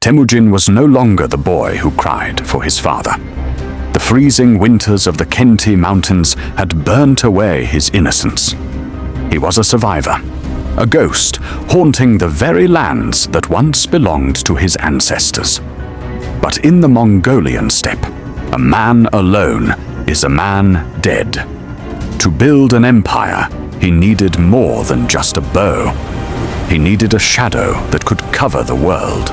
Temujin was no longer the boy who cried for his father. The freezing winters of the Khenti Mountains had burnt away his innocence. He was a survivor, a ghost haunting the very lands that once belonged to his ancestors. But in the Mongolian steppe, a man alone is a man dead. To build an empire, he needed more than just a bow. He needed a shadow that could cover the world.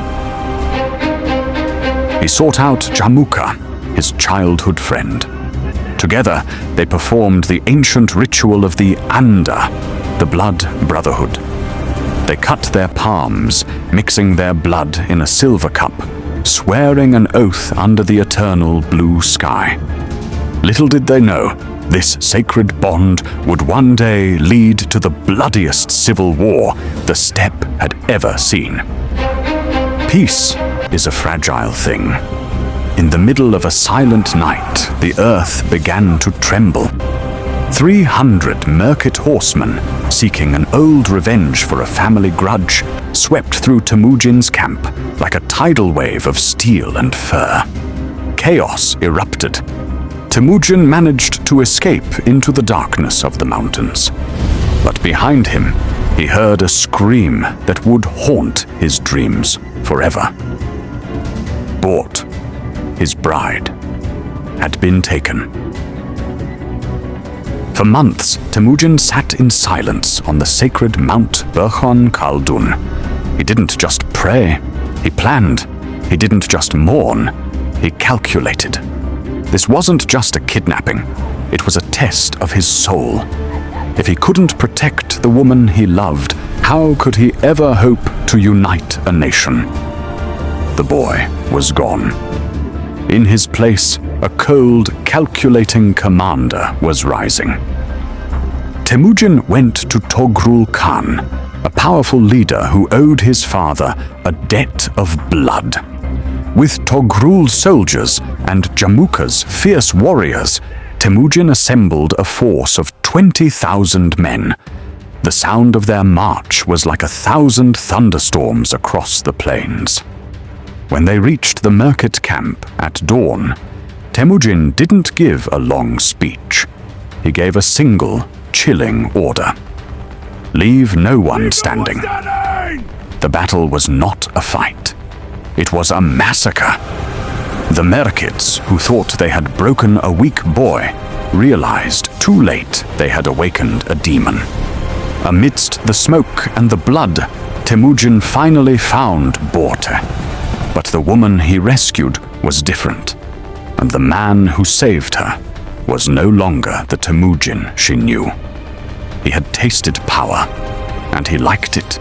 He sought out Jamuka, his childhood friend. Together, they performed the ancient ritual of the Anda, the blood brotherhood. They cut their palms, mixing their blood in a silver cup, swearing an oath under the eternal blue sky. Little did they know, this sacred bond would one day lead to the bloodiest civil war the steppe had ever seen. Peace is a fragile thing. In the middle of a silent night, the earth began to tremble. 300 Merkit horsemen, seeking an old revenge for a family grudge, swept through Temujin's camp like a tidal wave of steel and fur. Chaos erupted. Temujin managed to escape into the darkness of the mountains. But behind him, he heard a scream that would haunt his dreams forever. Bought, his bride, had been taken. For months, Temujin sat in silence on the sacred Mount Burkhon Khaldun. He didn't just pray, he planned. He didn't just mourn, he calculated. This wasn't just a kidnapping, it was a test of his soul. If he couldn't protect the woman he loved, how could he ever hope to unite a nation? The boy was gone. In his place, a cold, calculating commander was rising. Temujin went to Togrul Khan, a powerful leader who owed his father a debt of blood. With Togrul's soldiers and Jamuka's fierce warriors, Temujin assembled a force of 20,000 men. The sound of their march was like 1,000 thunderstorms across the plains. When they reached the Merkit camp at dawn, Temujin didn't give a long speech. He gave a single, chilling order. Leave no one standing. The battle was not a fight. It was a massacre. The Merkits, who thought they had broken a weak boy, realized too late they had awakened a demon. Amidst the smoke and the blood, Temujin finally found Borte. But the woman he rescued was different, and the man who saved her was no longer the Temujin she knew. He had tasted power, and he liked it.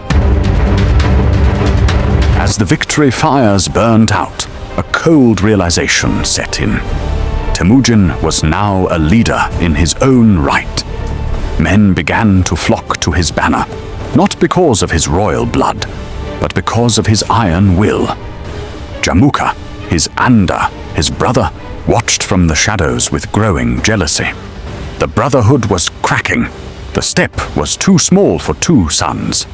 As the victory fires burned out, a cold realization set in. Temujin was now a leader in his own right. Men began to flock to his banner, not because of his royal blood, but because of his iron will. Jamuka, his Anda, his brother, watched from the shadows with growing jealousy. The brotherhood was cracking. The steppe was too small for two sons.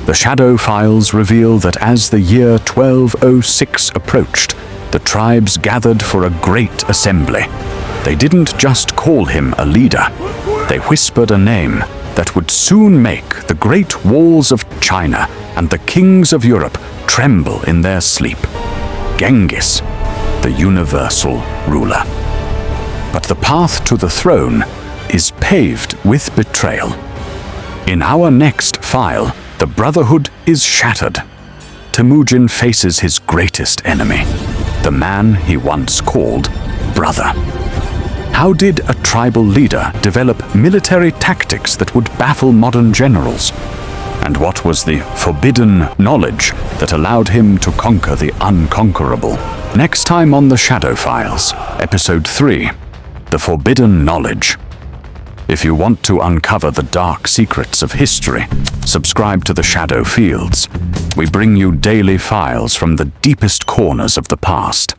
The shadow files reveal that as the year 1206 approached, the tribes gathered for a great assembly. They didn't just call him a leader. They whispered a name that would soon make the great walls of China and the kings of Europe tremble in their sleep. Genghis, the universal ruler. But the path to the throne is paved with betrayal. In our next file, the Brotherhood is shattered. Temujin faces his greatest enemy, the man he once called brother. How did a tribal leader develop military tactics that would baffle modern generals? And what was the forbidden knowledge that allowed him to conquer the unconquerable? Next time on The Shadow Files, Episode 3, The Forbidden Knowledge. If you want to uncover the dark secrets of history, subscribe to The Shadow Fields. We bring you daily files from the deepest corners of the past.